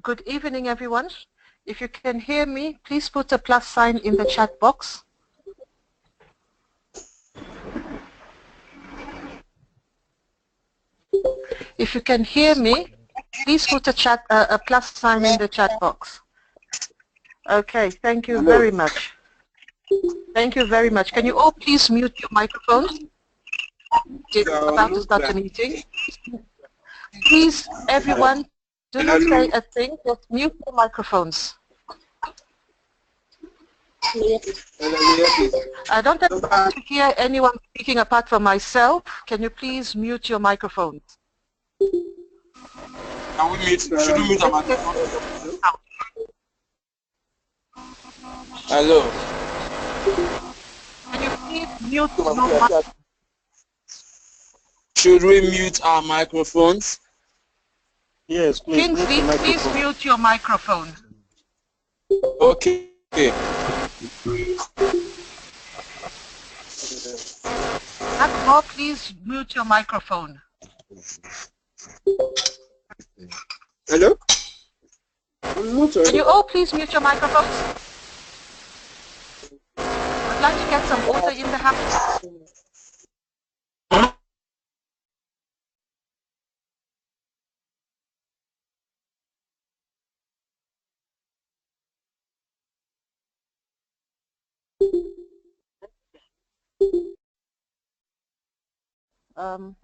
Good evening, everyone. If you can hear me, please put a plus sign in the chat box. If you can hear me, please put a plus sign in the chat box. Okay, thank you very much. Thank you very much. Can you all please mute your microphones? It's about to start the meeting. Please, everyone, do not say a thing, just mute your microphones. I don't want to hear anyone speaking apart from myself. Can you please mute your microphones? Can we mute? Should we mute our microphone? Hello. Can you please mute your microphones? Should we mute our microphones? Yes, please. Kingsley, please mute your microphone. Okay. Akbar, please mute your microphone. Hello? Can you all please mute your microphones? I'd like to get some order in the house.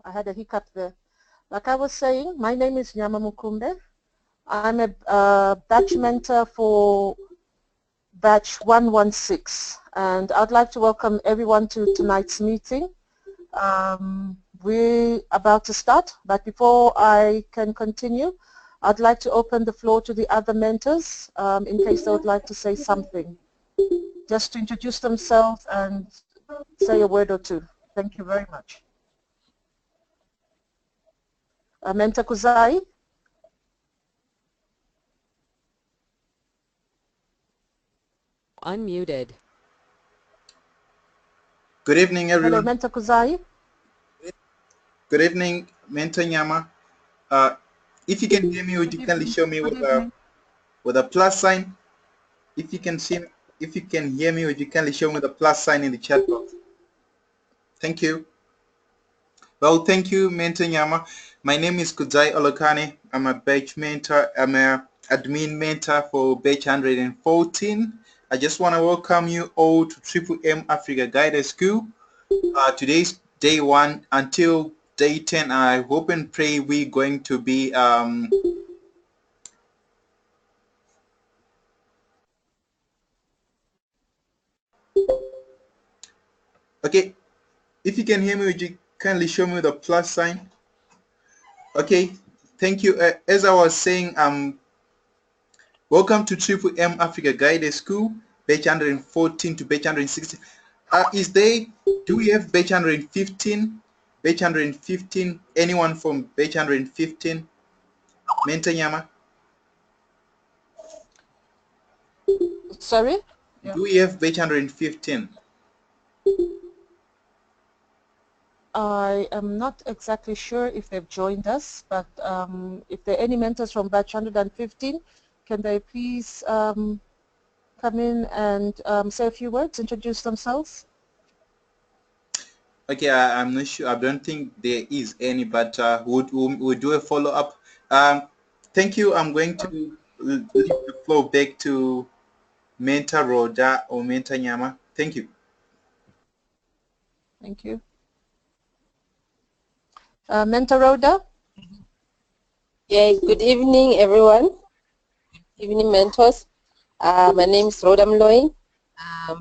I had a hiccup there. Like I was saying, my name is Nyama Mukumbe. I'm a batch mentor for batch 116, and I'd like to welcome everyone to tonight's meeting. We're about to start, but before I can continue, I'd like to open the floor to the other mentors in case they would like to say something, just to introduce themselves and say a word or two. Thank you very much. Mentor Kuzai. Unmuted. Good evening, everyone. Hello, Mentor Kuzai. Good evening, Mentor Nyama. If you can hear me, would you kindly show me with a plus sign? If you can hear me, would you kindly show me the plus sign in the chat box? Thank you. Well, thank you, Mentor Nyama. My name is Kuzai Olokane. I'm a batch mentor. I'm a admin mentor for batch 114. I just want to welcome you all to Triple M Africa Guided School. Today's day 1 until day 10. I hope and pray we're going to be okay. If you can hear me, would you kindly show me the plus sign? Okay, thank you. As I was saying, welcome to Triple M Africa Guided School, batch 114 to batch 116. Do we have batch 115? Batch 115, anyone from batch 115? Mentor Nyama? Sorry? Do we have batch 115? I am not exactly sure if they've joined us, but if there are any mentors from batch 115, can they please come in and say a few words, introduce themselves? Okay, I'm not sure. I don't think there is any, but we'll do a follow-up. Thank you. I'm going to leave the floor back to Mentor Rhoda or Mentor Nyama. Thank you. Thank you. Mentor Rhoda? Yeah, good evening, everyone. Evening, mentors. My name is Rhoda Mloy,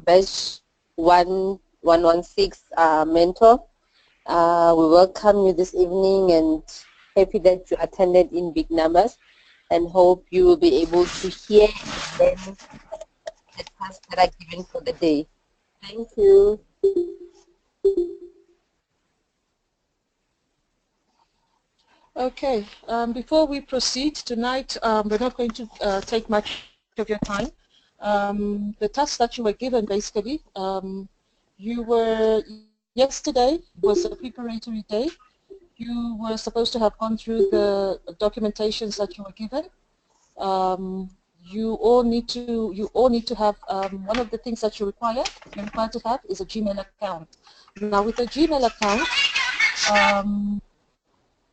batch 1116 mentor. We welcome you this evening and happy that you attended in big numbers and hope you will be able to hear and learn the tasks that are given for the day. Thank you. Okay, before we proceed tonight, we're not going to take much of your time. The task that you were given, basically, yesterday was a preparatory day. you were supposed to have gone through the documentations that you were given. You all need to have one of the things that you're required to have is a Gmail account. Now with a Gmail account,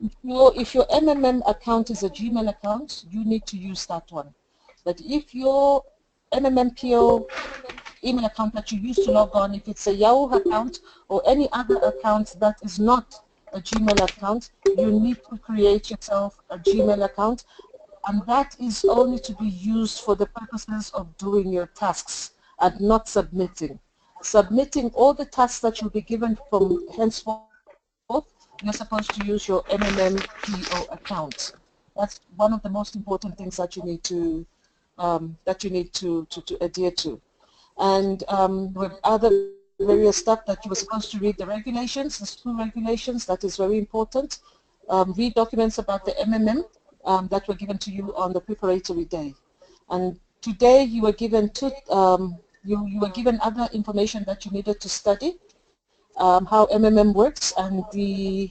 if your MMM account is a Gmail account, you need to use that one. But if your MMMPO email account that you use to log on, if it's a Yahoo account or any other account that is not a Gmail account, you need to create yourself a Gmail account, and that is only to be used for the purposes of doing your tasks and not submitting. Submitting all the tasks that you'll be given from henceforth, you're supposed to use your MMMPO account. That's one of the most important things that you need to adhere to. And with other various stuff that you were supposed to read the regulations, the school regulations, that is very important. Read documents about the MMM that were given to you on the preparatory day. And today you were given you were given other information that you needed to study, how MMM works and the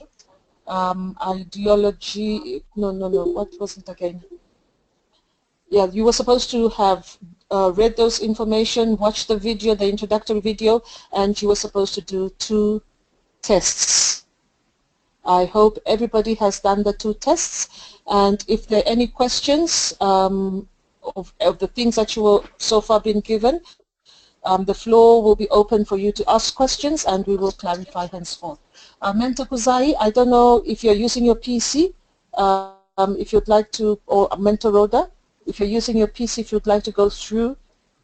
ideology, what was it again? Yeah, you were supposed to have read those information, watched the video, the introductory video, and you were supposed to do 2 tests. I hope everybody has done the 2 tests, and if there are any questions of the things that you were so far been given, the floor will be open for you to ask questions and we will clarify henceforth. Mentor Kuzai, I don't know if you're using your PC, if you'd like to, or Mentor Rhoda, if you're using your PC, if you'd like to go through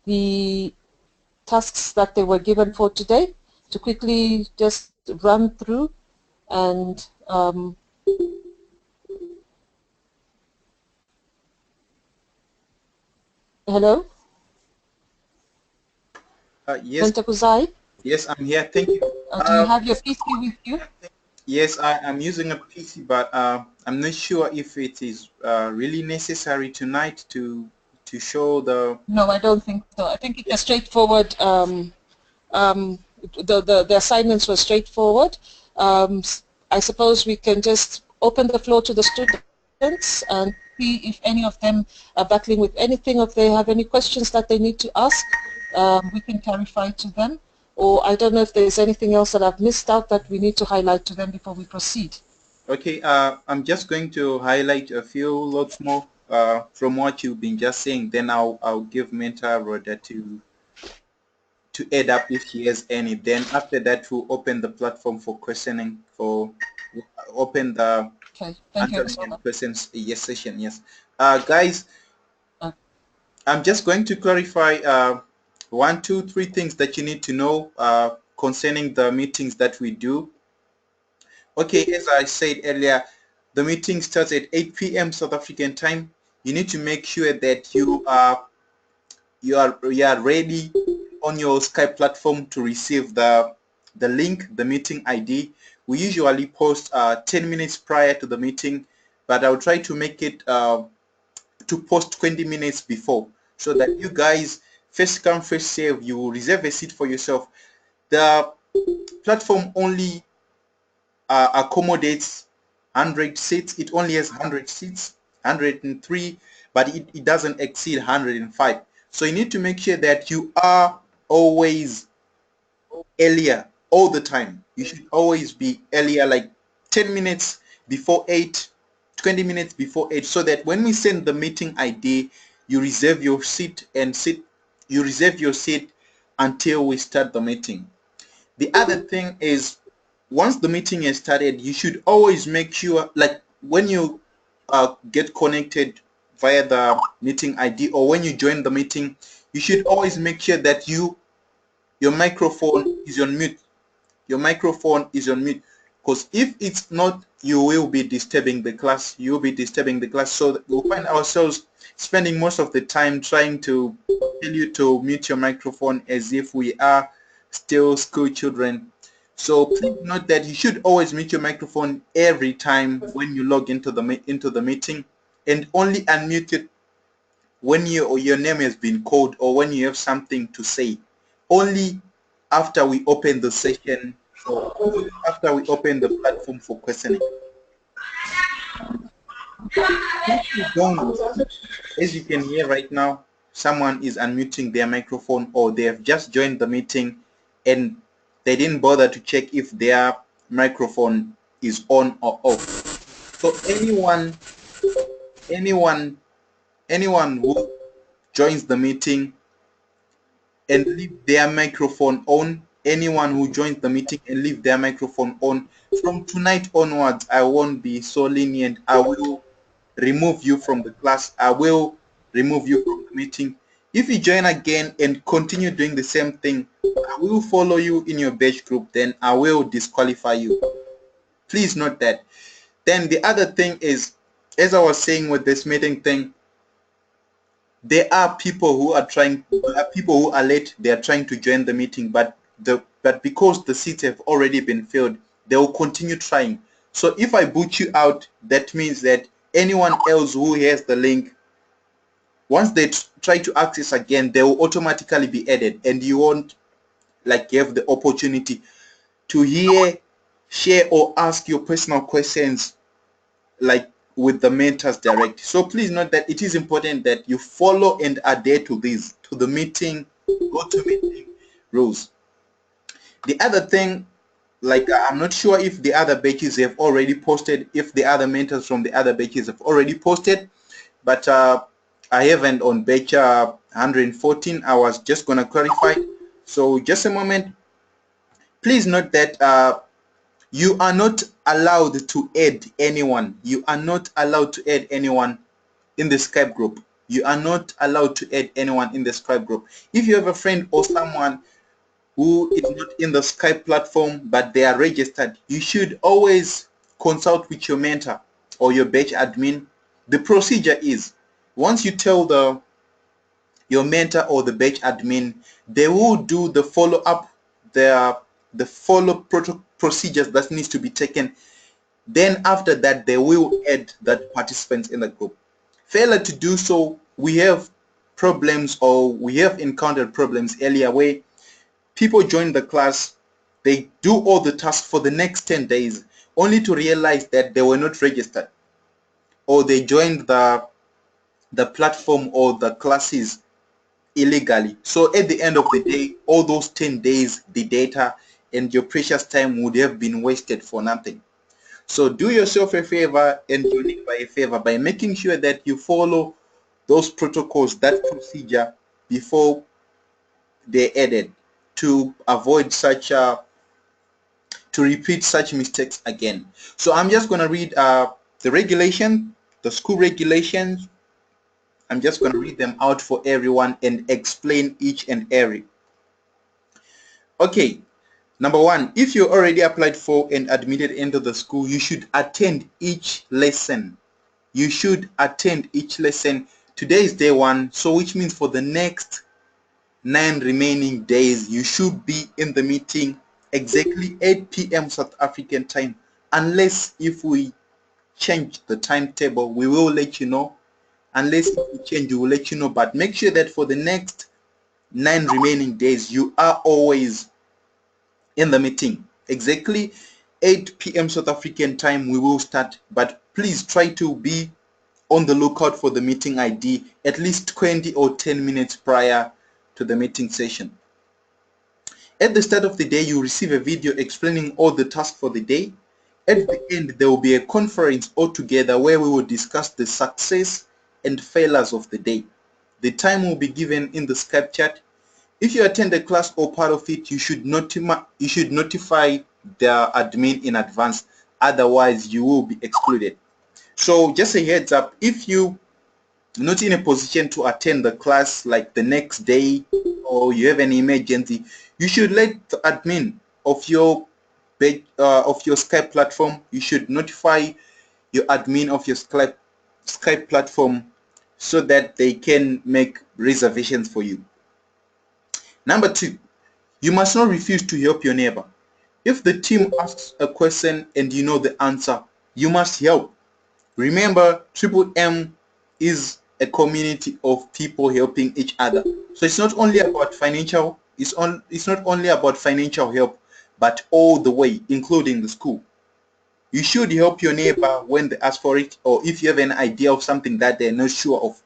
the tasks that they were given for today, to quickly just run through and hello? Yes. Mentor Kuzai? Yes, I'm here. Thank you. Do you have your PC with you? Yes, I'm using a PC, but I'm not sure if it is really necessary tonight to show the... No, I don't think so. I think it's a straightforward, the assignments were straightforward. I suppose we can just open the floor to the students and see if any of them are battling with anything, if they have any questions that they need to ask, we can clarify to them. Or I don't know if there's anything else that I've missed out that we need to highlight to them before we proceed. Okay, I'm just going to highlight a few lots more from what you've been just saying. Then I'll give Mentor Rhoda to add up if he has any. Then after that, we'll open the platform for questioning, open the answering and questions session. Yes, guys, I'm just going to clarify 1, 2, 3 things that you need to know concerning the meetings that we do. Okay, as I said earlier, the meeting starts at 8 p.m. South African time. You need to make sure that you are ready on your Skype platform to receive the link, the meeting ID. We usually post 10 minutes prior to the meeting, but I'll try to make it to post 20 minutes before, so that you guys, first come, first serve, you will reserve a seat for yourself. The platform only accommodates 100 seats. It only has 100 seats, 103, but it doesn't exceed 105. So you need to make sure that you are always earlier all the time. You should always be earlier, like 10 minutes before 8, 20 minutes before 8, so that when we send the meeting ID, you reserve your seat until we start the meeting. The other thing is, once the meeting has started, you should always make sure, like when you get connected via the meeting ID or when you join the meeting, you should always make sure that your microphone is on mute. Your microphone is on mute, because if it's not, you will be disturbing the class. You will be disturbing the class. So we'll find ourselves spending most of the time trying to tell you to mute your microphone as if we are still school children. So please note that you should always mute your microphone every time when you log into the meeting, and only unmute it when your name has been called or when you have something to say. Only after we open the session, or after we open the platform for questioning. If you don't, as you can hear right now, someone is unmuting their microphone, or they have just joined the meeting and they didn't bother to check if their microphone is on or off. So anyone who joins the meeting and leave their microphone on, anyone who joins the meeting and leave their microphone on, from tonight onwards, I won't be so lenient. I will remove you from the class. I will remove you from the meeting. If you join again and continue doing the same thing, I will follow you in your batch group, then I will disqualify you. Please note that. Then the other thing is, as I was saying with this meeting thing, there are people who are late. They are trying to join the meeting, but because the seats have already been filled, they will continue trying. So if I boot you out, that means that anyone else who has the link, once they try to access again, they will automatically be added, and you won't have the opportunity to hear, share, or ask your personal questions with the mentors direct. So please note that it is important that you follow and adhere to the meeting, go-to-meeting rules. The other thing, I'm not sure if the other batches have already posted, if the other mentors from the other batches have already posted, but I haven't on batch 114. I was just going to clarify. So just a moment. Please note that you are not allowed to add anyone. You are not allowed to add anyone in the Skype group. You are not allowed to add anyone in the Skype group. If you have a friend or someone who is not in the Skype platform but they are registered, you should always consult with your mentor or your batch admin. The procedure is, once you tell your mentor or the batch admin, they will do the follow-up, the follow procedures that needs to be taken. Then after that, they will add that participants in the group. Failure to do so, we have problems, or we have encountered problems earlier where people join the class, they do all the tasks for the next 10 days, only to realize that they were not registered, or they joined the platform or the classes illegally. So at the end of the day, all those 10 days, the data and your precious time would have been wasted for nothing. So do yourself a favor and Unique by a favor by making sure that you follow those protocols, that procedure, before they're added, to avoid to repeat such mistakes again. So I'm just going to read the regulation, the school regulations. I'm just going to read them out for everyone and explain each and every. Okay, number one, if you already applied for and admitted into the school, you should attend each lesson. You should attend each lesson. Today is day one, so which means for the next 9 remaining days, you should be in the meeting exactly 8 p.m. South African time. Unless if we change the timetable, we will let you know. Unless if we change, we will let you know. But make sure that for the next 9 remaining days, you are always in the meeting. Exactly 8 p.m. South African time, we will start. But please try to be on the lookout for the meeting ID at least 20 or 10 minutes prior to the meeting session. At the start of the day, you receive a video explaining all the tasks for the day. At the end, there will be a conference altogether where we will discuss the success and failures of the day. The time will be given in the Skype chat. If you attend a class or part of it, you should notify the admin in advance. Otherwise, you will be excluded. So just a heads up, if you not in a position to attend the class like the next day, or you have an emergency, you should let the admin of your Skype platform, you should notify your admin of your Skype platform so that they can make reservations for you. Number 2, you must not refuse to help your neighbor. If the team asks a question and you know the answer, you must help. Remember, Triple M is a community of people helping each other. So it's not only about financial, it's not only about financial help, but all the way, including the school. You should help your neighbor when they ask for it, or if you have an idea of something that they're not sure of.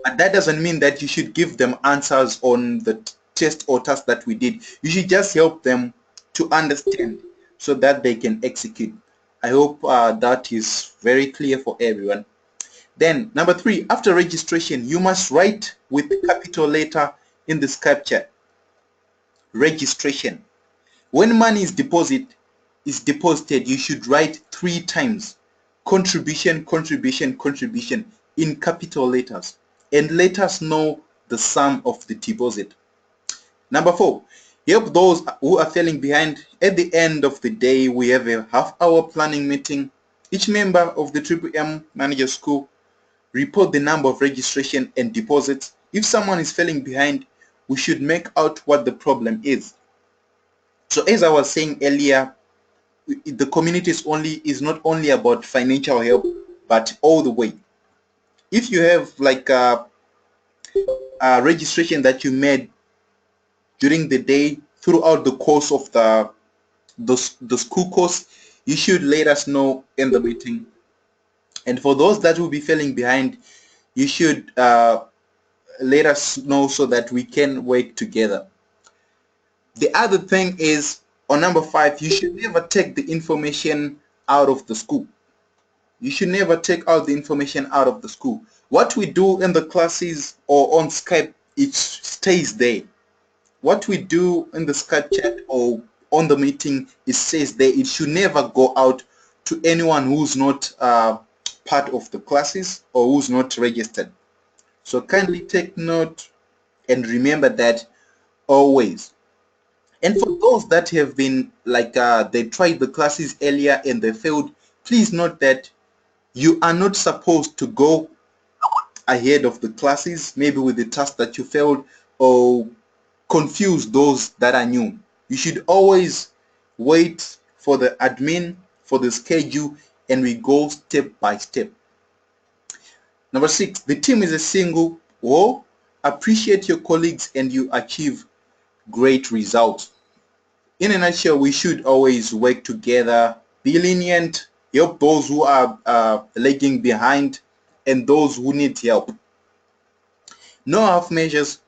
But that doesn't mean that you should give them answers on the test or task that we did. You should just help them to understand so that they can execute. I hope that is very clear for everyone. Then number 3, after registration, you must write with capital letter in the Skype chat. Registration. When money is deposited, you should write 3 times contribution, contribution, contribution in capital letters, and let us know the sum of the deposit. Number 4, help those who are falling behind. At the end of the day, we have a half-hour planning meeting. Each member of the Triple M Manager School report the number of registration and deposits. If someone is falling behind, we should make out what the problem is. So as I was saying earlier, the community is not only about financial help, but all the way. If you have like a registration that you made during the day throughout the course of the school course, you should let us know in the meeting. And for those that will be falling behind, you should let us know so that we can work together. The other thing is, on number 5, you should never take the information out of the school. You should never take out the information out of the school. What we do in the classes or on Skype, it stays there. What we do in the Skype chat or on the meeting, it stays there. It should never go out to anyone who's not part of the classes or who's not registered. So kindly take note and remember that always. And for those that have been like they tried the classes earlier and they failed, please note that you are not supposed to go ahead of the classes, maybe with the task that you failed, or confuse those that are new. You should always wait for the admin, for the schedule, and we go step by step. Number 6, the team is a single whole. Appreciate your colleagues and you achieve great results. In a nutshell, we should always work together, be lenient, help those who are lagging behind, and those who need help. No half measures.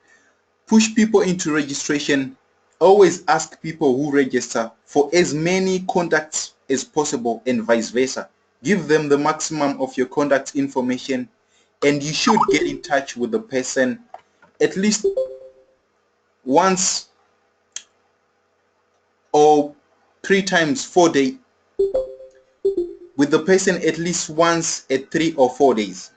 Push people into registration. Always ask people who register for as many contacts as possible and vice versa. Give them the maximum of your contact information, and you should get in touch with the person at least once or 3 times 4 days, with the person at least once at 3 or 4 days,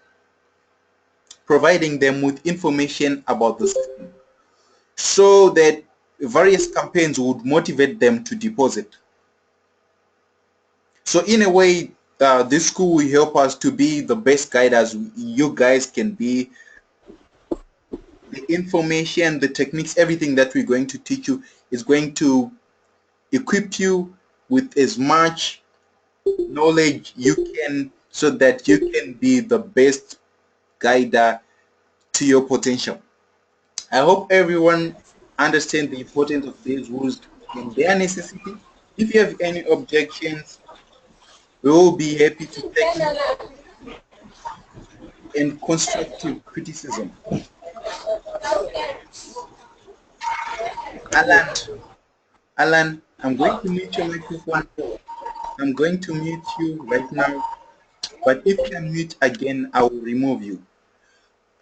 providing them with information about the scheme so that various campaigns would motivate them to deposit. So in a way, this school will help us to be the best guide as you guys can be. The information, the techniques, everything that we're going to teach you is going to equip you with as much knowledge you can so that you can be the best guider to your potential. I hope everyone understands the importance of these rules and their necessity. If you have any objections, we will be happy to take it and constructive criticism. Alan, I'm going to mute your microphone. I'm going to mute you right now, but if you mute again, I will remove you.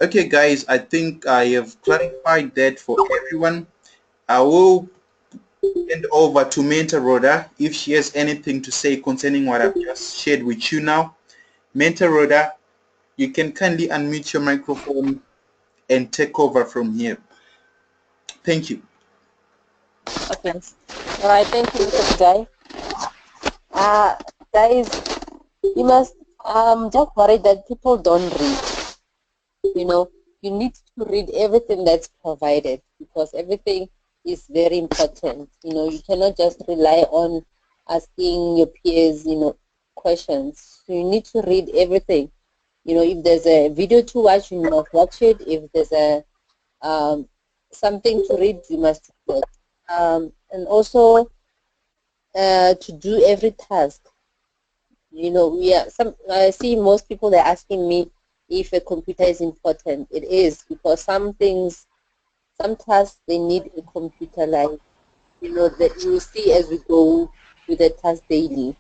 Okay, guys, I think I have clarified that for everyone. I will hand over to Mentor Rhoda if she has anything to say concerning what I've just shared with you now. Mentor Rhoda, you can kindly unmute your microphone and take over from here. Thank you. Okay. All right. Thank you, Mr. Guy. Guys, you must just worry that people don't read. You know, you need to read everything that's provided because everything is very important. You know, you cannot just rely on asking your peers, you know, questions. So you need to read everything. You know, if there's a video to watch, you must watch it. If there's a something to read, you must read it. And also to do every task, you know, we are I see most people, they're asking me if a computer is important. It is, because some tasks, they need a computer, like, you know, that you see as we go with the task daily.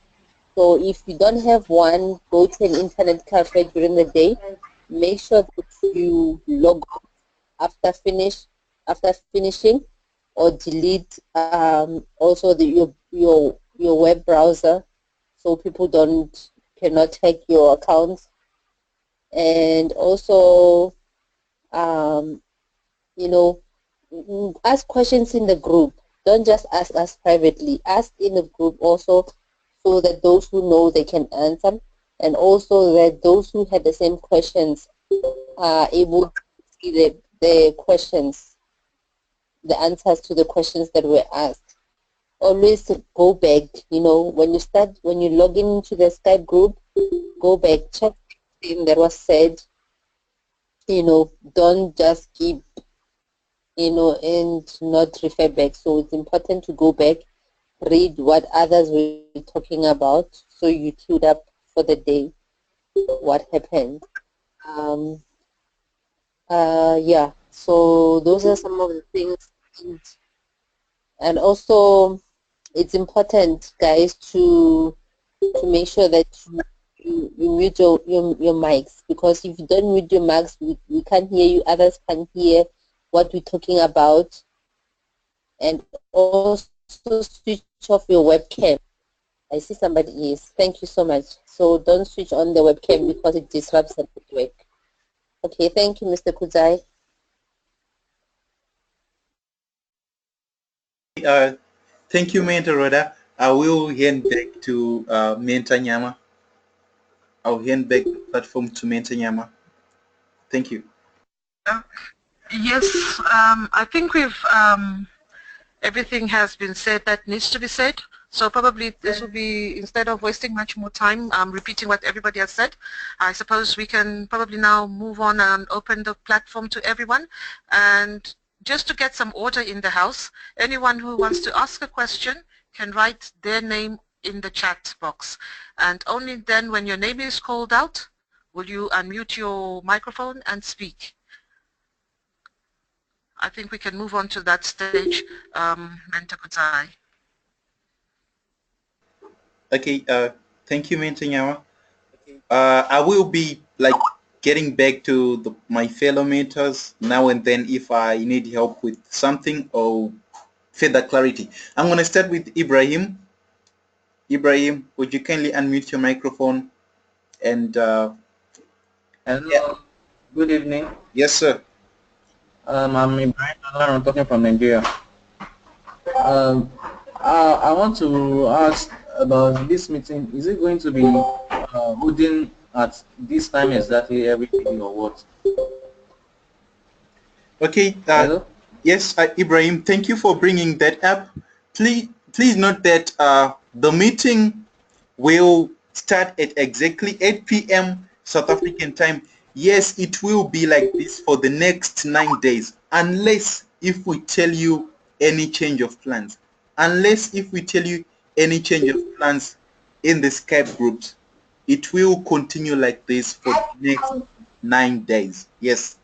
So if you don't have one, go to an internet cafe during the day. Make sure that you log out after finishing, or delete also your web browser, so people cannot hack your accounts. And also, you know, ask questions in the group. Don't just ask us privately. Ask in the group also, so that those who know, they can answer, and also that those who had the same questions are able to see the questions, the answers to the questions that were asked. Always go back, you know, when you log into the Skype group, go back, check everything that was said, you know, don't just keep, you know, and not refer back. So it's important to go back, read what others were talking about, so you queued up for the day what happened. Yeah, so those are some of the things. And also, it's important, guys, to make sure that you mute your mics, because if you don't mute your mics, we can't hear you, others can't hear what we're talking about. And also switch off your webcam. I see somebody is. Thank you so much. So don't switch on the webcam, because it disrupts the network. Okay, thank you, Mr. Kudzai. Thank you, Mentor Rhoda. I will hand back to Mentor Nyama. I'll hand back the platform to Mentor Nyama. Thank you. Yes, I think everything has been said that needs to be said. So probably this will be, instead of wasting much more time repeating what everybody has said, I suppose we can probably now move on and open the platform to everyone. And just to get some order in the house, anyone who wants to ask a question can write their name in the chat box. And only then, when your name is called out, will you unmute your microphone and speak. I think we can move on to that stage, Mentor Kudzai. Okay, thank you, Mentor Nyama. I will be getting back to my fellow mentors now and then if I need help with something or further clarity. I'm going to start with Ibrahim. Ibrahim, would you kindly unmute your microphone and Hello. Yeah. Good evening. Yes, sir. I'm Ibrahim. I'm talking from Nigeria. I want to ask about this meeting. Is it going to be holding at this time exactly every day, or what? Okay. Hello? Yes, Ibrahim, thank you for bringing that up. Please note that the meeting will start at exactly 8 p.m. South African time. Yes, it will be like this for the next 9 days, unless if we tell you any change of plans. Unless if we tell you any change of plans in the Skype groups, it will continue like this for the next 9 days. Yes.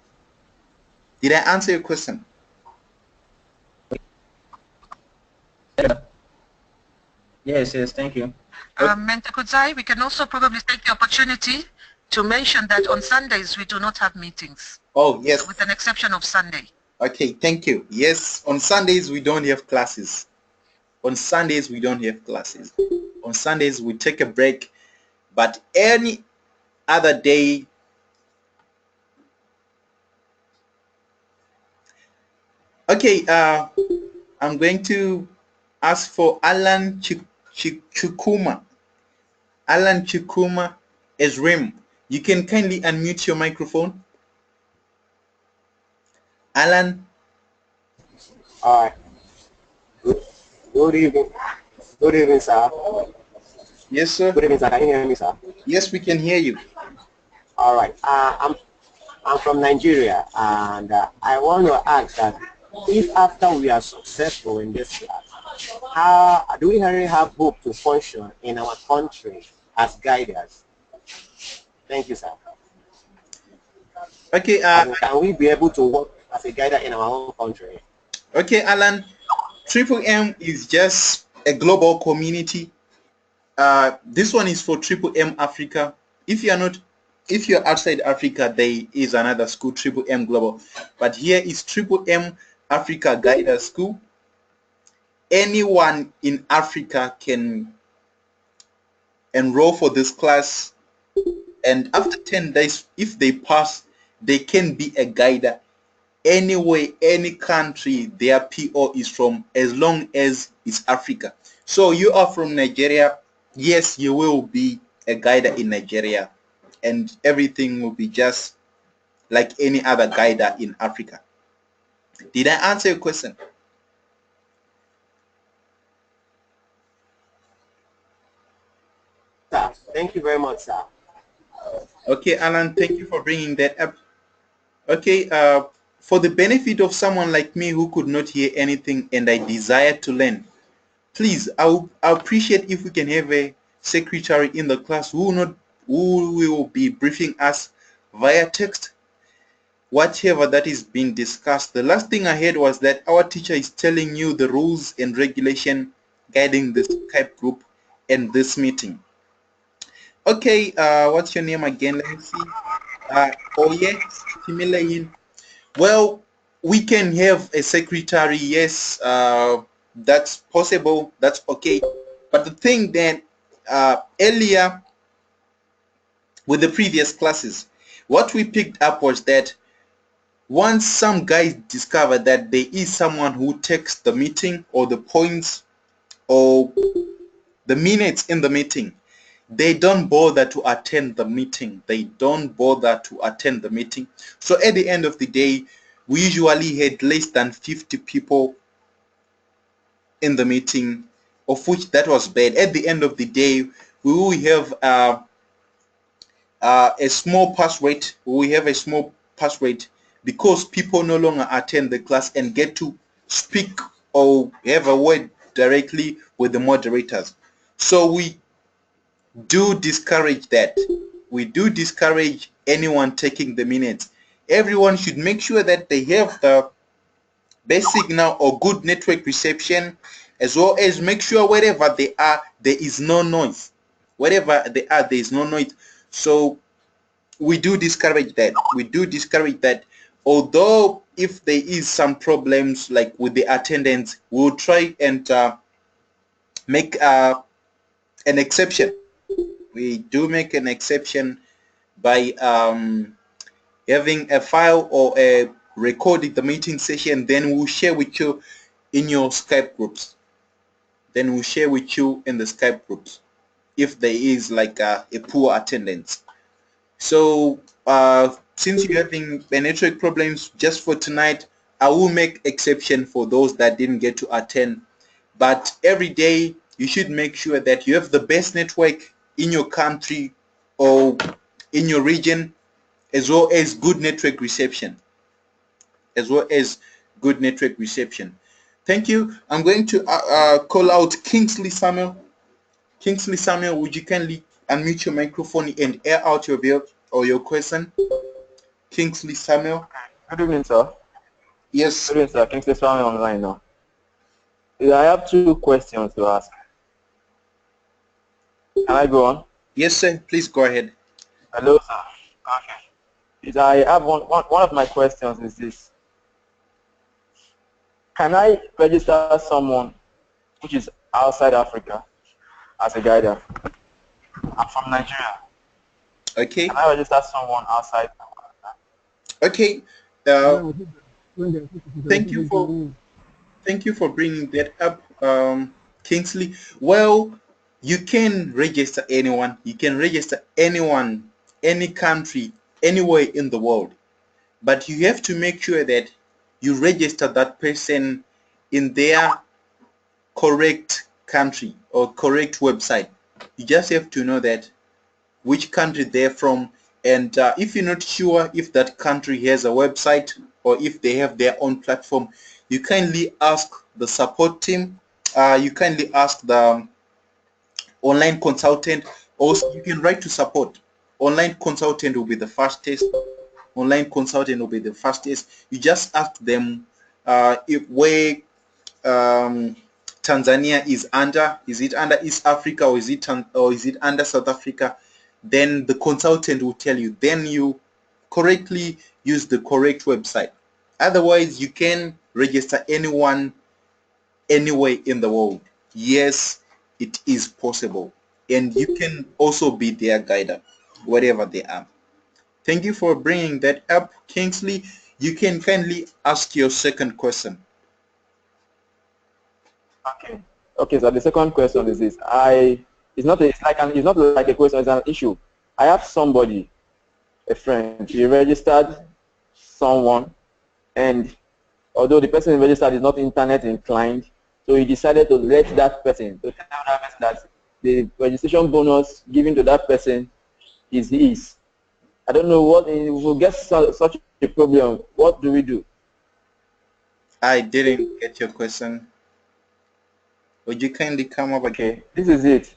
Did I answer your question? Yes, thank you. Mentor Kudzai, we can also probably take the opportunity to mention that on Sundays we do not have meetings. Oh, yes. With an exception of Sunday. Okay, thank you. Yes, on Sundays we don't have classes. On Sundays we don't have classes. On Sundays we take a break, but any other day. Okay, I'm going to ask for Alan Chukuma. Alan Chukuma Ezrim. You can kindly unmute your microphone. Alan. All right. Good evening. Good evening, sir. Yes, sir. Good evening, sir. Can you hear me, sir? Yes, we can hear you. All right. I'm from Nigeria, and I want to ask that if after we are successful in this class, how do we really have hope to function in our country as guiders? Thank you, sir. Okay. Can we be able to work as a guider in our own country? Okay, Alan. Triple M is just a global community. This one is for Triple M Africa. If you're outside Africa, there is another school, Triple M Global. But here is Triple M Africa Guider School. Anyone in Africa can enroll for this class, and after 10 days, if they pass, they can be a guider anywhere, any country their PO is from, as long as it's Africa. So you are from Nigeria, yes, you will be a guider in Nigeria, and everything will be just like any other guider in Africa. Did I answer your question? Sir, thank you very much, sir. Okay, Alan, thank you for bringing that up. Okay, for the benefit of someone like me who could not hear anything and I desire to learn, please, I appreciate if we can have a secretary in the class who will be briefing us via text, whatever that is being discussed. The last thing I heard was that our teacher is telling you the rules and regulation guiding this Skype group and this meeting. Okay, what's your name again? Let me see. Oh yeah, Timileyin. Well, we can have a secretary, yes, that's possible, that's okay. But the thing then, earlier with the previous classes, what we picked up was that once some guys discover that there is someone who takes the meeting or the points or the minutes in the meeting, they don't bother to attend the meeting. They don't bother to attend the meeting. So at the end of the day, we usually had less than 50 people in the meeting, of which that was bad. At the end of the day, we will have a small pass rate. We have a small pass rate because people no longer attend the class and get to speak or have a word directly with the moderators. So we do discourage that. We do discourage anyone taking the minutes. Everyone should make sure that they have the best signal or good network reception, as well as make sure wherever they are, there is no noise. Wherever they are, there is no noise. So we do discourage that. We do discourage that. Although if there is some problems like with the attendance, we'll try and make an exception. We do make an exception by having a file or a recording the meeting session, then we'll share with you in your Skype groups. Then we'll share with you in the Skype groups if there is like a poor attendance. So since you're having network problems just for tonight, I will make exception for those that didn't get to attend. But every day you should make sure that you have the best network in your country or in your region, as well as good network reception. Thank you. I'm going to call out Kingsley Samuel. Kingsley Samuel, would you kindly unmute your microphone and air out your view or your question? Kingsley Samuel. Good evening, sir. Yes. Good evening, sir. Kingsley Samuel online now. I have two questions to ask. Can I go on? Yes, sir. Please go ahead. Hello, sir. Okay. I have one of my questions is this. Can I register someone which is outside Africa as a guider? I'm from Nigeria. Okay. Can I register someone outside? Okay. Thank you for bringing that up, Kingsley. Well, you can register anyone. You can register anyone, any country, anywhere in the world. But you have to make sure that you register that person in their correct country or correct website. You just have to know that which country they're from, and if you're not sure if that country has a website or if they have their own platform, you kindly ask the support team. You kindly ask the online consultant Also, you can write to support. Online consultant will be the fastest. Online consultant will be the fastest. You just ask them if where Tanzania is under. Is it under East Africa or is it under South Africa? Then the consultant will tell you. Then you correctly use the correct website. Otherwise, you can register anyone anywhere in the world. Yes, it is possible. And you can also be their guide, wherever they are. Thank you for bringing that up, Kingsley. You can kindly ask your second question. Okay, so the second question is this. It's not like a question, it's an issue. I have somebody, a friend, he registered someone, and although the person registered is not internet inclined, so he decided to let that person, to tell that person that the registration bonus given to that person is his. I don't know what, if we get such a problem, what do we do? I didn't get your question. Would you kindly come up again? Okay, this is it.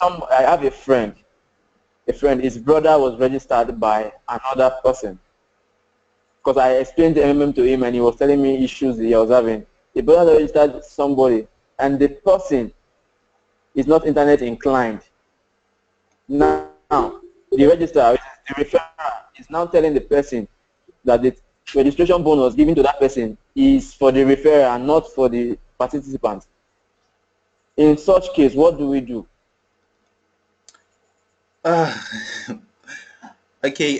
I have a friend, his brother was registered by another person. Because I explained the MMM to him and he was telling me issues he was having. The brother registered somebody and the person is not internet inclined. Now, the registrar, the referrer, is now telling the person that the registration bonus given to that person is for the referrer and not for the participant. In such case, what do we do? Okay,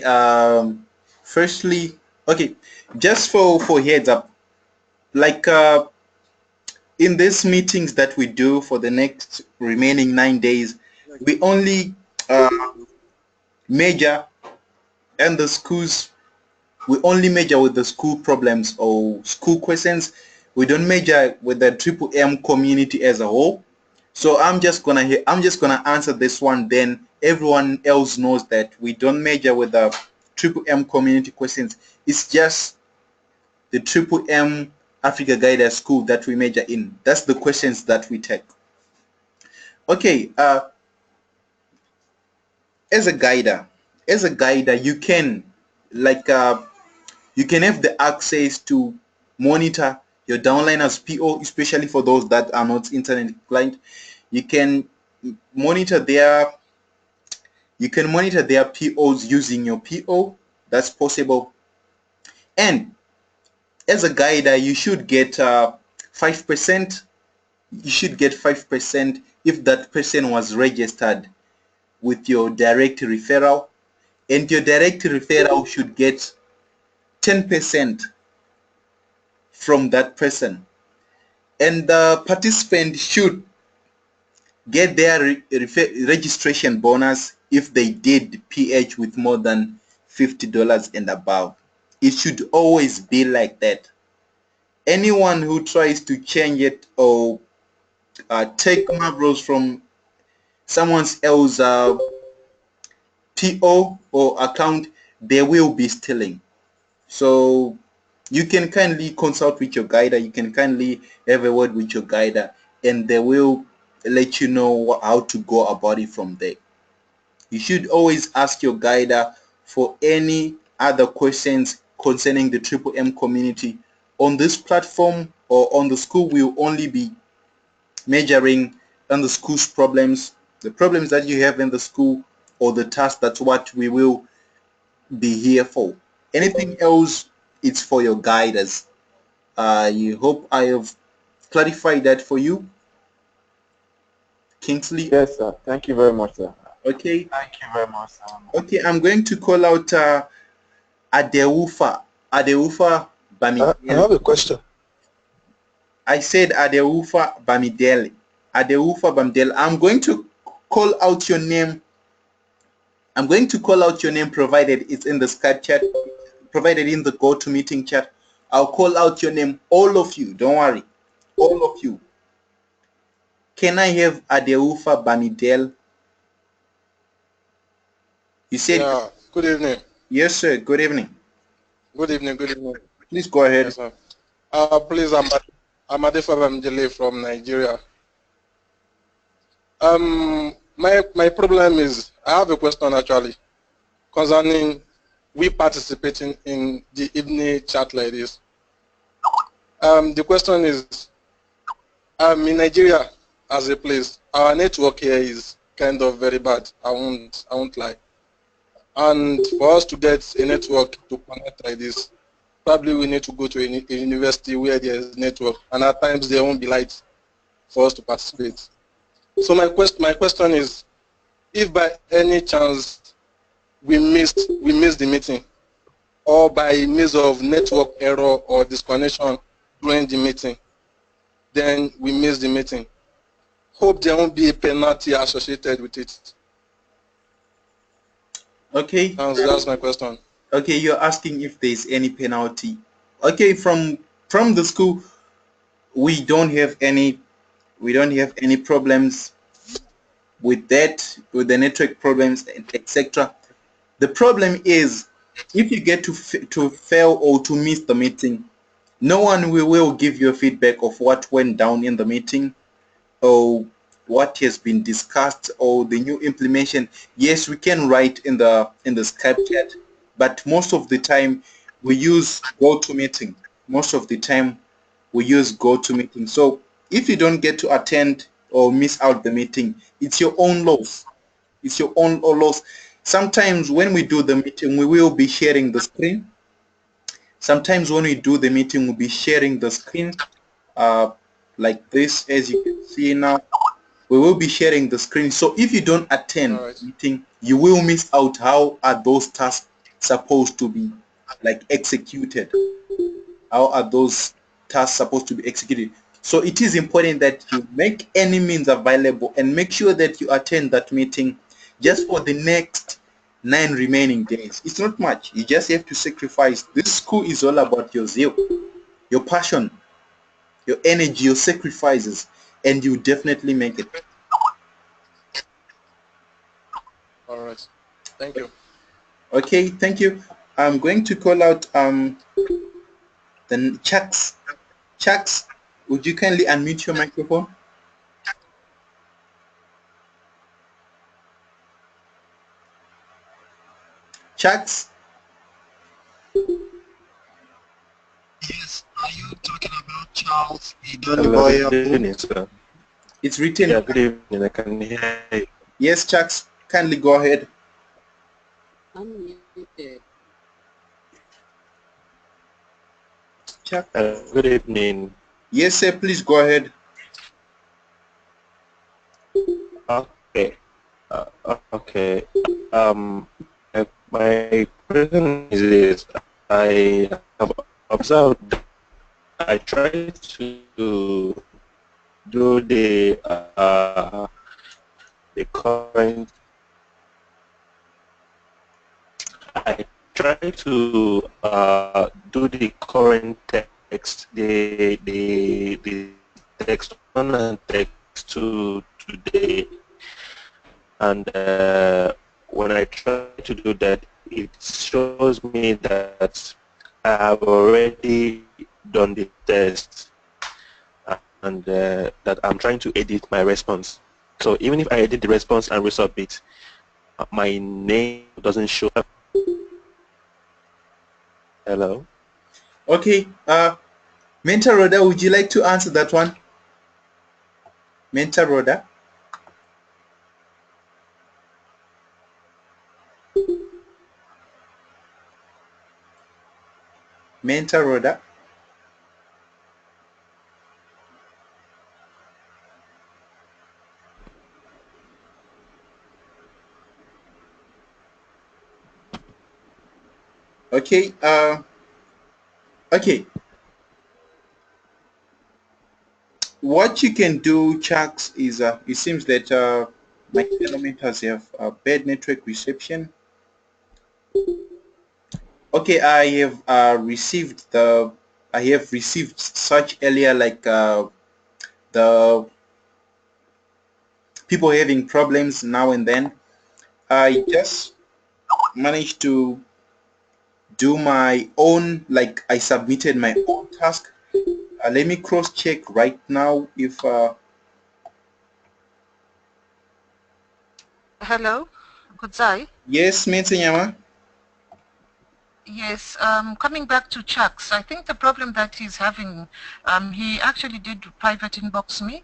firstly, okay, just for heads up, like in these meetings that we do for the next remaining 9 days, we only measure and the schools, we only measure with the school problems or school questions. We don't measure with the Triple M community as a whole. So I'm just gonna answer this one, then everyone else knows that we don't measure with the Triple M community questions. It's just the Triple M Africa Guider School that we measure in. That's the questions that we take. Okay, as a guider, you can you can have the access to monitor your downliners PO, especially for those that are not internet inclined. You can monitor their POs using your PO. That's possible. And as a guider, you should get 5%. You should get 5% if that person was registered with your direct referral, and your direct referral should get 10% from that person, and the participant should get their registration bonus if they did PH with more than $50 and above. It should always be like that. Anyone who tries to change it or take Mavros from someone else's PO or account, they will be stealing. So you can kindly consult with your guider, you can kindly have a word with your guider, and they will let you know how to go about it from there. You should always ask your guider for any other questions concerning the Triple M community. On this platform or on the school, we'll only be measuring on the school's problems, the problems that you have in the school, or the task. That's what we will be here for. Anything else, it's for your guiders. I hope I have clarified that for you, Kingsley. Yes, sir. Thank you very much, sir. Okay. Thank you very much, sir. Okay, I'm going to call out Adeufa Bamidele. I have a question. I said Adeufa Bamidele. Adeufa Bamidele. I'm going to call out your name. I'm going to call out your name provided it's in the Skype chat, provided in the GoToMeeting chat. I'll call out your name, all of you, don't worry, all of you. Can I have Adeufa Bamidele? You said... Yeah, good evening. Yes, sir, good evening. Good evening, good evening. Please go ahead. Yes, sir. Please, I'm Adeufa Bamidele from Nigeria. my problem is, I have a question actually concerning we participating in the evening chat like this. The question is, in Nigeria as a place, our network here is kind of very bad. I won't lie. And for us to get a network to connect like this, probably we need to go to a university where there is network, and at times there won't be light for us to participate. So my question is, if by any chance we missed the meeting, or by means of network error or disconnection during the meeting, then we missed the meeting, hope there won't be a penalty associated with it. Okay. That's my question. Okay, you're asking if there's any penalty. Okay, from the school, we don't have any problems with that, with the network problems, etc. The problem is if you get to fail or to miss the meeting, no one will give you a feedback of what went down in the meeting or what has been discussed or the new implementation. Yes, we can write in the Skype chat, but most of the time we use GoToMeeting. Most of the time we use GoToMeeting. So if you don't get to attend or miss out the meeting, it's your own loss. It's your own loss. Sometimes when we do the meeting, we will be sharing the screen. Sometimes when we do the meeting, we'll be sharing the screen like this, as you can see now. We will be sharing the screen. So if you don't attend the meeting, you will miss out how are those tasks supposed to be like executed. How are those tasks supposed to be executed? So it is important that you make any means available and make sure that you attend that meeting just for the next 9 remaining days. It's not much. You just have to sacrifice. This school is all about your zeal, your passion, your energy, your sacrifices, and you definitely make it. All right. Thank you. Okay, thank you. I'm going to call out then Chucks. Chucks, would you kindly unmute your microphone? Chucks? Yes, are you talking about Charles Hello, good evening, sir. It's written. Yeah, good evening. I can hear you. Yes, Chucks, kindly go ahead. Unmuted. Chuck. Good evening. Yes, sir, please go ahead. Okay. Okay. My question is this. I have observed. I tried to do the current. I try to do the current text, the text 1 and text 2 today, and when I try to do that, it shows me that I have already done the test, and that I'm trying to edit my response. So even if I edit the response and resubmit, my name doesn't show up. Hello? Okay, Mentor Rhoda, would you like to answer that one? Mentor Rhoda? Mentor Rhoda? Okay, okay. What you can do, Chucks, is it seems that my kilometers have bad network reception. Okay, I have received such earlier, like the people having problems now and then. I just managed to do my own, like I submitted my own task. Let me cross check right now if Hello, Kudzai. Yes, Mentor Nyama. Yes, coming back to Chucks, I think the problem that he's having, he actually did private inbox me,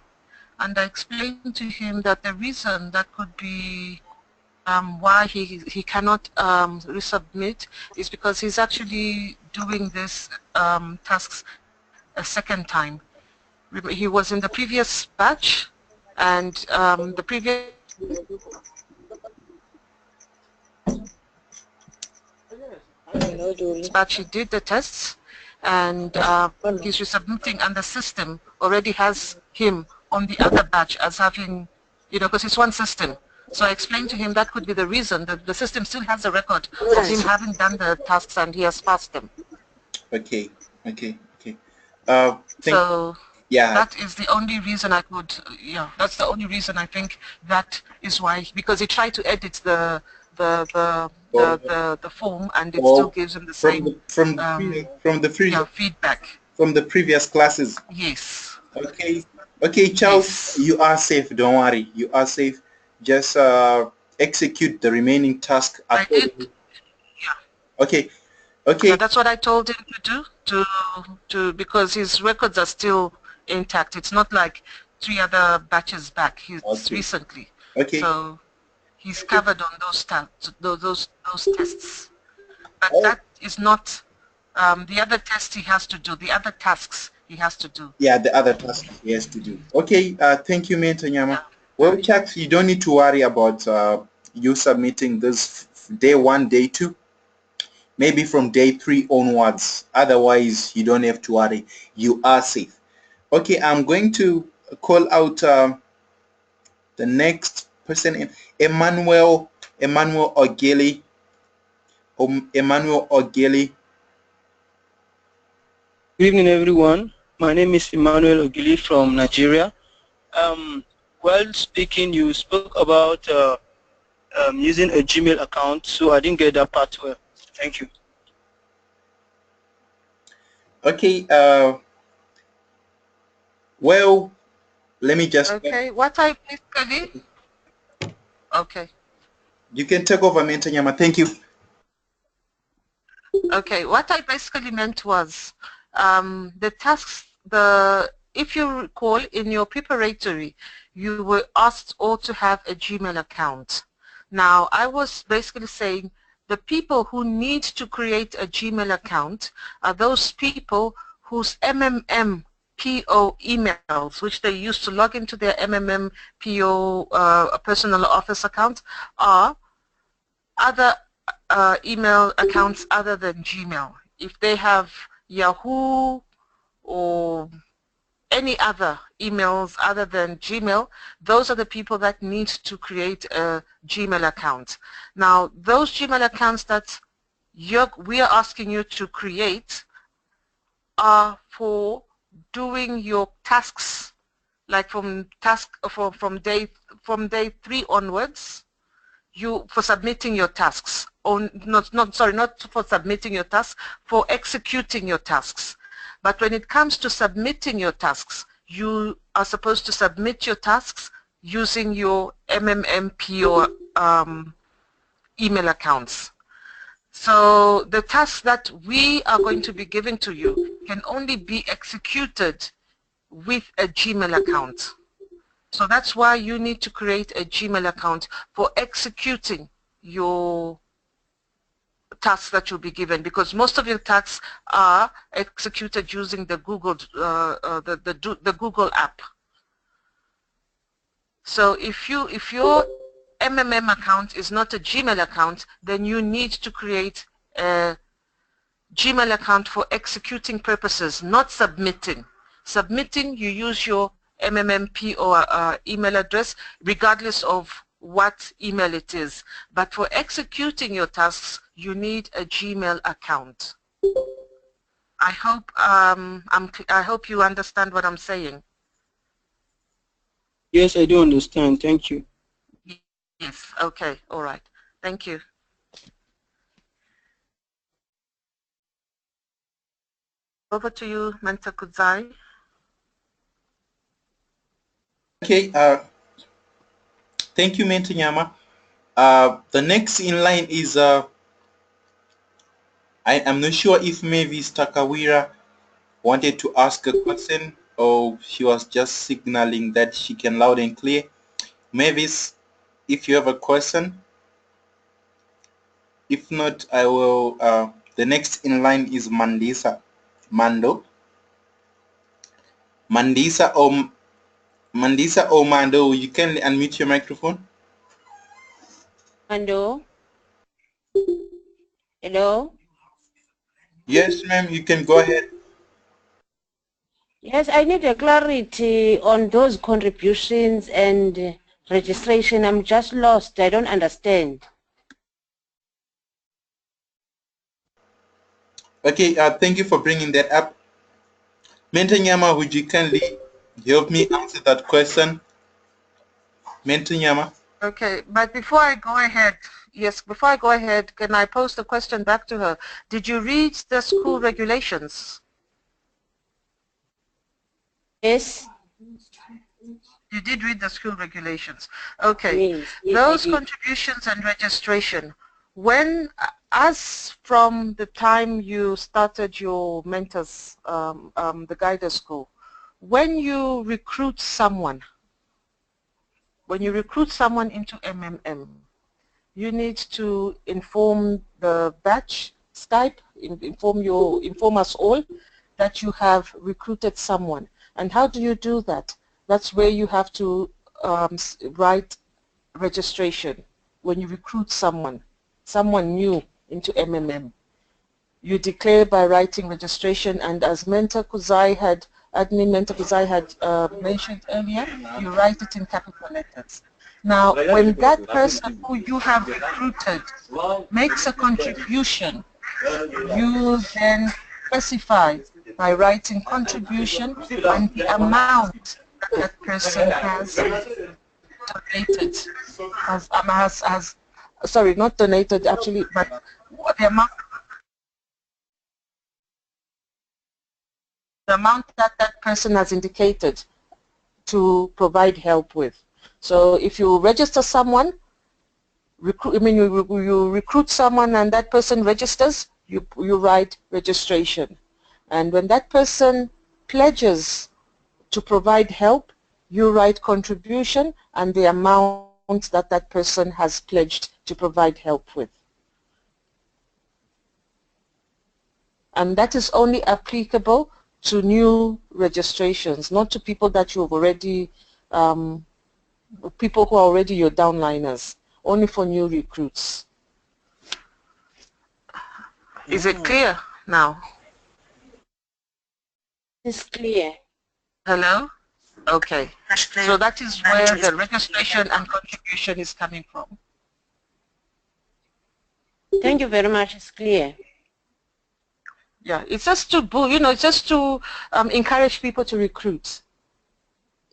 and I explained to him that the reason that could be why he cannot resubmit is because he's actually doing this tasks a second time. He was in the previous batch, and the previous batch he did the tests, and he's resubmitting, and the system already has him on the other batch as having, because it's one system. So I explained to him that could be the reason that the system still has a record of him having done the tasks and he has passed them. Okay. So yeah, that is the only reason I could, that's the only reason I think that is why, because he tried to edit the form and it still gives him the same from the previous feedback from the previous classes. Yes. Okay, Charles, you are safe. Don't worry, you are safe. Just execute the remaining task. I did. Yeah. Okay. So that's what I told him to do, because his records are still intact. It's not like 3 other batches back. He's recently. Okay. So he's covered on those tests. But that is not the other test he has to do. The other tasks he has to do. Yeah, the other tasks he has to do. Okay. Thank you, Mentor Nyama. Yeah. Well, Chuck, you don't need to worry about you submitting this day 1, day 2. Maybe from day 3 onwards. Otherwise, you don't have to worry. You are safe. Okay, I'm going to call out the next person, Emmanuel Ogeli. Emmanuel Ogeli. Good evening, everyone. My name is Emmanuel Ogili from Nigeria. While speaking, you spoke about using a Gmail account, so I didn't get that part well. Thank you. Okay. Well, let me just. Okay. What I basically. Okay. You can take over, Mentor Nyama. Thank you. Okay. What I basically meant was the tasks. If you recall, in your preparatory, you were asked all to have a Gmail account. Now, I was basically saying the people who need to create a Gmail account are those people whose MMM PO emails, which they use to log into their MMM PO personal office account, are other email accounts other than Gmail. If they have Yahoo or any other emails other than Gmail, those are the people that need to create a Gmail account. Now, those Gmail accounts that we are asking you to create are for doing your tasks, like from day 3 onwards, for submitting your tasks. Not for submitting your tasks, for executing your tasks. But when it comes to submitting your tasks, you are supposed to submit your tasks using your MMMPO email accounts. So the tasks that we are going to be giving to you can only be executed with a Gmail account. So that's why you need to create a Gmail account for executing your tasks that you'll be given, because most of your tasks are executed using the Google the Google app. So if your MMM account is not a Gmail account, then you need to create a Gmail account for executing purposes, not submitting. Submitting, you use your MMMP or email address, regardless of what email it is. But for executing your tasks, you need a Gmail account. I hope you understand what I'm saying. Yes, I do understand. Thank you. Yes. Okay. All right. Thank you. Over to you, Mentor Kudzai. Okay. Thank you, Mentor Nyama. The next in line is I am not sure if Mavis Takawira wanted to ask a question or she was just signaling that she can loud and clear. Mavis, if you have a question. If not, I will. The next in line is Mandisa. Mando. Mandisa or Mando, you can unmute your microphone. Mando. Hello. Yes, ma'am. You can go ahead. Yes, I need a clarity on those contributions and registration. I'm just lost. I don't understand. Okay. Thank you for bringing that up. Mentor Nyama, would you kindly help me answer that question? Mentor Nyama. Okay, but before I go ahead, can I pose the question back to her? Did you read the school regulations? Yes. You did read the school regulations. Okay. Yes, Those contributions and registration, when, as from the time you started your mentors, the Guider School, when you recruit someone into MMM, you need to inform the batch, Skype, inform us all that you have recruited someone. And how do you do that? That's where you have to write registration. When you recruit someone new into MMM, you declare by writing registration, and as Mentor Kuzai had mentioned earlier, you write it in capital letters. Now, when that person who you have recruited makes a contribution, you then specify by writing contribution and the amount that person has donated, sorry, not donated actually, but the amount that that person has indicated to provide help with. So if you register someone, you recruit someone and that person registers, you write registration. And when that person pledges to provide help, you write contribution and the amount that that person has pledged to provide help with. And that is only applicable to new registrations, not to people that you've already, people who are already your downliners, only for new recruits. Is it clear now? It's clear. Hello? Okay. So that is where the registration and contribution is coming from. Thank you very much. It's clear. Yeah, it's just to, it's just to encourage people to recruit.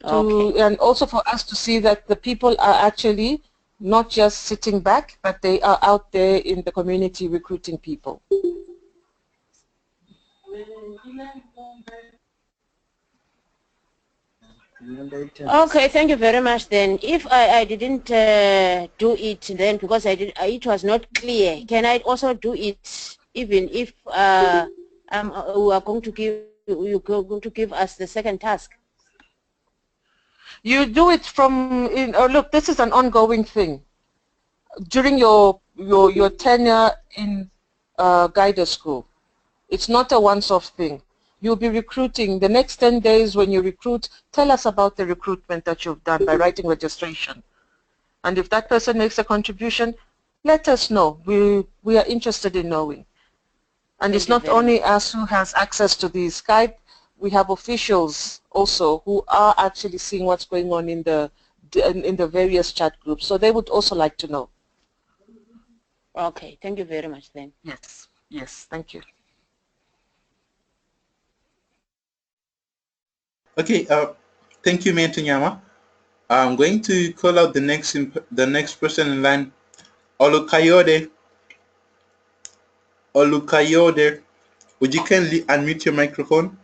Okay. And also for us to see that the people are actually not just sitting back, but they are out there in the community recruiting people. Okay, thank you very much then. If I didn't do it then because it was not clear, can I also do it even if we are going to you're going to give us the second task? You do it from, look, this is an ongoing thing. During your tenure in Guider School, it's not a once-off thing. You'll be recruiting. The next 10 days when you recruit, tell us about the recruitment that you've done by writing registration. And if that person makes a contribution, let us know. We are interested in knowing. And it's not only us who has access to the Skype. We have officials also who are actually seeing what's going on in the various chat groups. So they would also like to know. Okay, thank you very much then. Yes, thank you. Okay, thank you, Mentor Nyama. I'm going to call out the next person in line, Olukayode. Olukayode, would you kindly unmute your microphone?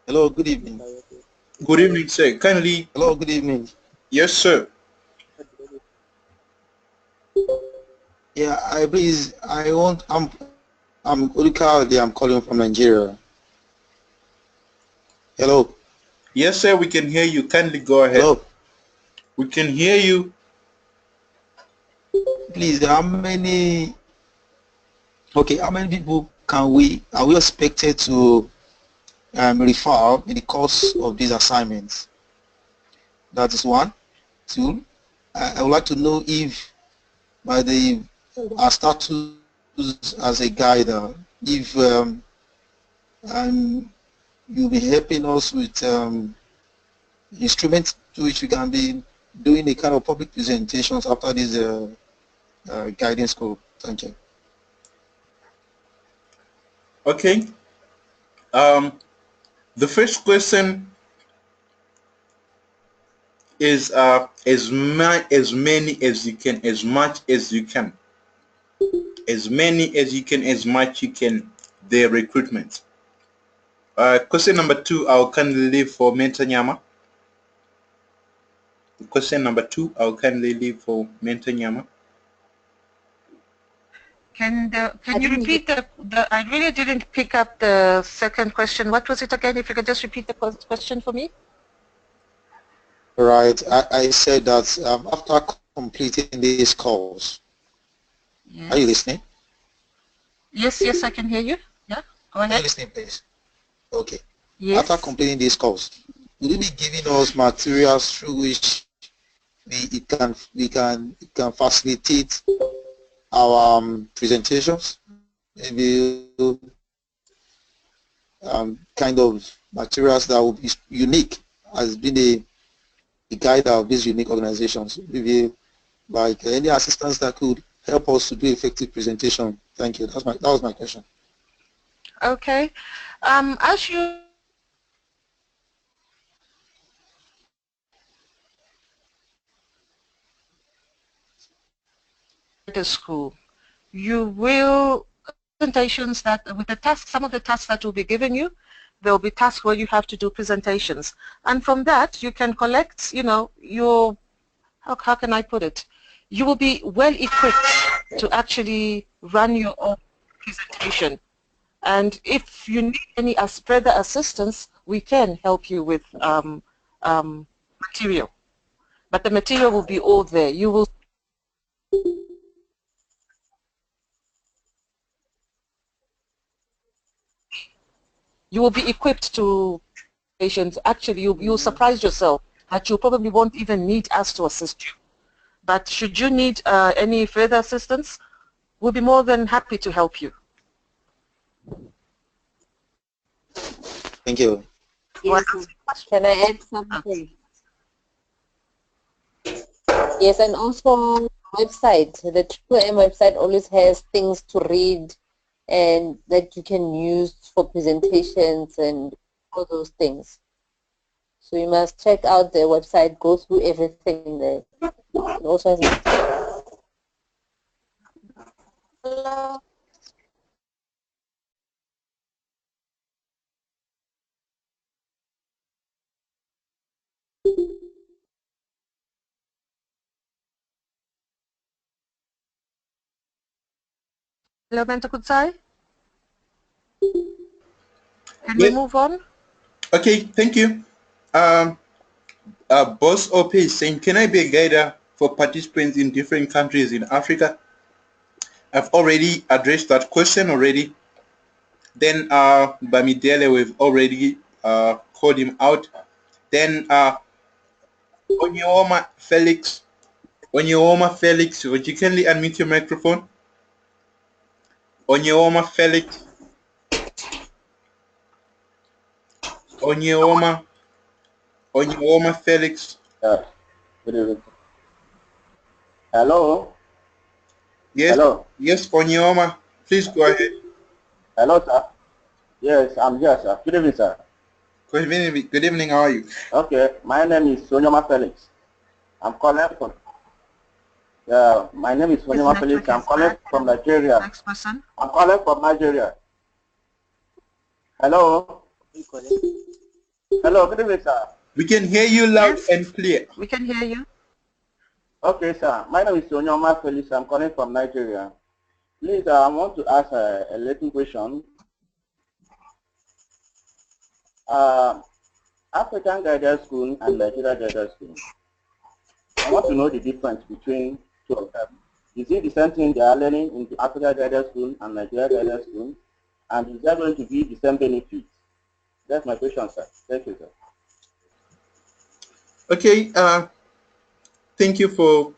Hello, good evening. Good evening, sir. Kindly. Hello, good evening. Yes, sir. Yeah, I'm Ulika. I'm calling from Nigeria. Hello. Yes, sir, we can hear you. Kindly go ahead. Hello. We can hear you. Please, how many people are we expected to refer in the course of these assignments? That is one. Two, I would like to know if by our status as a guide, if you'll be helping us with instruments to which we can be doing a kind of public presentations after this guidance scope. Thank you. Okay. The first question is as many as you can, as much as you can. As many as you can, as much you can, the recruitment. Question number 2, I'll kindly leave for Mentor Nyama. Question number 2, I'll kindly leave for Mentor Nyama. Can you repeat the I really didn't pick up the second question. What was it again? If you could just repeat the question for me. Right. I said that after completing this course, Yes. Are you listening? Yes, I can hear you. Yeah, go ahead. Are you listening, please? Okay. Yes. After completing this course, will you be giving us materials through which we can facilitate our presentations? Maybe kind of materials that will be unique as being a guide of these unique organizations. Maybe like any assistance that could help us to do effective presentation. Thank you. That was my question. Okay. As you the school, you will presentations that with the tasks, some of the tasks that will be given you, there will be tasks where you have to do presentations, and from that you can collect, your how can I put it? You will be well equipped to actually run your own presentation. And if you need any further assistance, we can help you with material. But the material will be all there. You will be equipped to patients. Actually, you'll surprise yourself that you probably won't even need us to assist you. But should you need any further assistance, we'll be more than happy to help you. Thank you. Yes, can I add something? Yes, and also website. The M website always has things to read and that you can use for presentations and all those things. So you must check out the website, go through everything there. It also has Hello. Hello, Mentor Kutsai? Can we move on? Okay, thank you. Boss OP is saying, can I be a guide for participants in different countries in Africa? I've already addressed that question already. Then Bamidele, we've already called him out. Then Onyeoma Felix, would you kindly unmute your microphone? Onyeoma Felix. Onyeoma Felix. Good evening. Hello? Yes. Hello? Yes, Onyeoma. Please go ahead. Hello, sir. Yes, I'm here, sir. Good evening, sir. Good evening. Good evening. How are you? Okay, my name is Onyeoma Felix. I'm calling from. My name is Onyeoma Felix. I'm calling from Nigeria. Next person. I'm calling from Nigeria. Hello? Hello, good evening, sir. We can hear you loud and clear. We can hear you. Okay, sir. My name is Onyoma Felix. I'm calling from Nigeria. Please, I want to ask a little question. African Guided School and Nigeria Guided School. I want to know the difference between two of them. Is it the same thing they are learning in the Africa Guided School and Nigeria Guided School? And is there going to be the same benefits? That's my question, sir. Thank you, sir. Okay, thank you for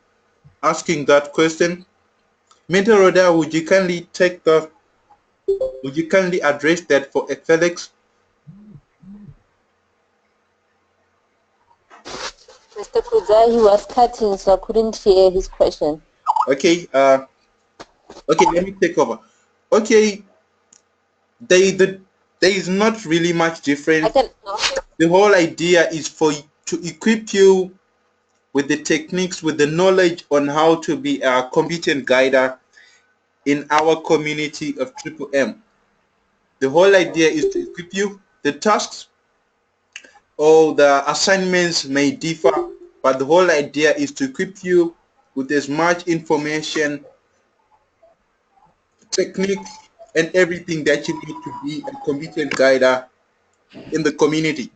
asking that question. Mentor Roda, would you kindly address that for Felix? Mr. Kudzai, he was cutting, so I couldn't hear his question. Okay, okay, let me take over. Okay, there is not really much difference. The whole idea is to equip you with the techniques, with the knowledge on how to be a competent guider in our community of Triple M. The whole idea is to equip you. The tasks or the assignments may differ, but the whole idea is to equip you with as much information, technique, and everything that you need to be a competent guider in the community.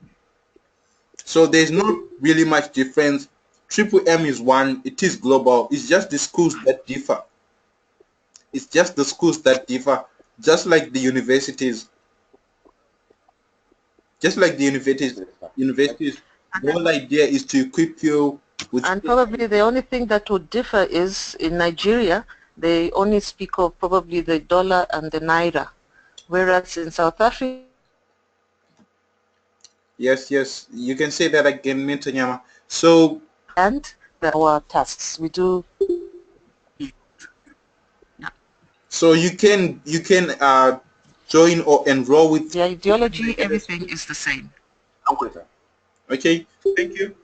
So there's not really much difference. Triple M is one, it is global, it's just the schools that differ. It's just the schools that differ, just like the universities. Just like the universities, the whole idea is to equip you with... And probably the only thing that would differ is in Nigeria, they only speak of probably the dollar and the naira, whereas in South Africa... Yes, yes, you can say that again, Mintanyama. So... And our tasks, we do... So you can join or enroll with... The ideology, everything is the same. Okay, sir. Okay, thank you.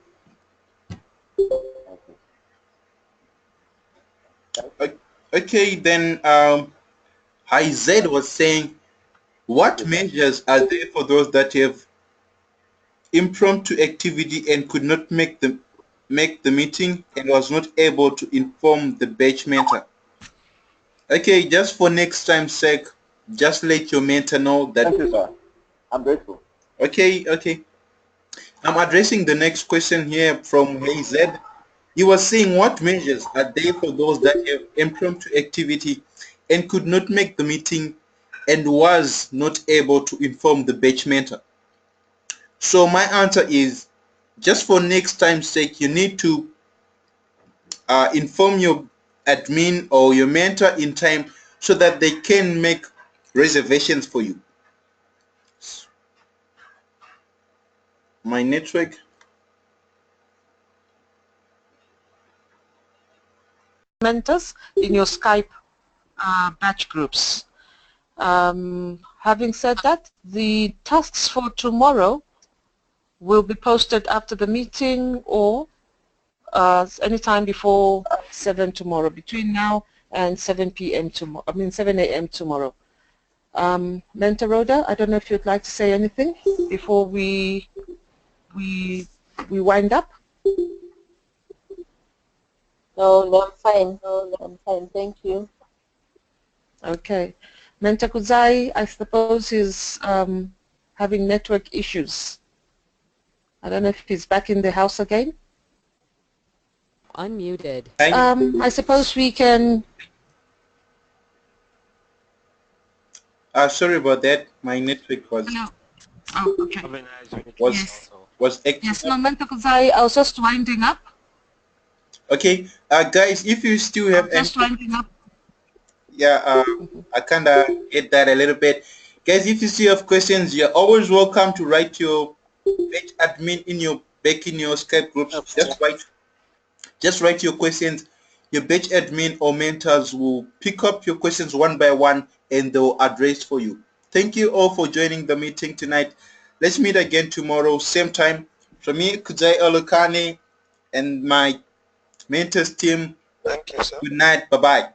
Okay, then Ized was saying, what measures are there for those that have impromptu activity and could not make the meeting and was not able to inform the batch mentor? Okay, just for next time's sake, just let your mentor know that... Thank you, sir. I'm grateful. Okay, okay. I'm addressing the next question here from AZ. He was saying, what measures are there for those that have impromptu activity and could not make the meeting and was not able to inform the batch mentor? So my answer is, just for next time's sake, you need to inform your admin or your mentor in time so that they can make reservations for you. My network. Mentors in your Skype batch groups. Having said that, the tasks for tomorrow will be posted after the meeting or anytime before 7 tomorrow, between now and 7 p.m. tomorrow, 7 a.m. tomorrow. Mentor Rhoda, I don't know if you'd like to say anything before we wind up. No, I'm fine. No, I'm fine. Thank you. Okay. Mentor Kudzai, I suppose he's having network issues. I don't know if he's back in the house again. Unmuted. I suppose we can... Sorry about that. My network was... Hello. Oh, okay. Was active. Yes, no, Mentor Kudzai, I was just winding up. Okay, guys, if you still have just winding up. Yeah, I kind of get that a little bit. Guys, if you still have questions, you're always welcome to write your batch admin back in your Skype groups. Just write your questions. Your batch admin or mentors will pick up your questions one by one and they'll address for you. Thank you all for joining the meeting tonight. Let's meet again tomorrow, same time. From me, Kudzai Olukane, and my mentors team. Thank you, sir. Good night. Bye-bye.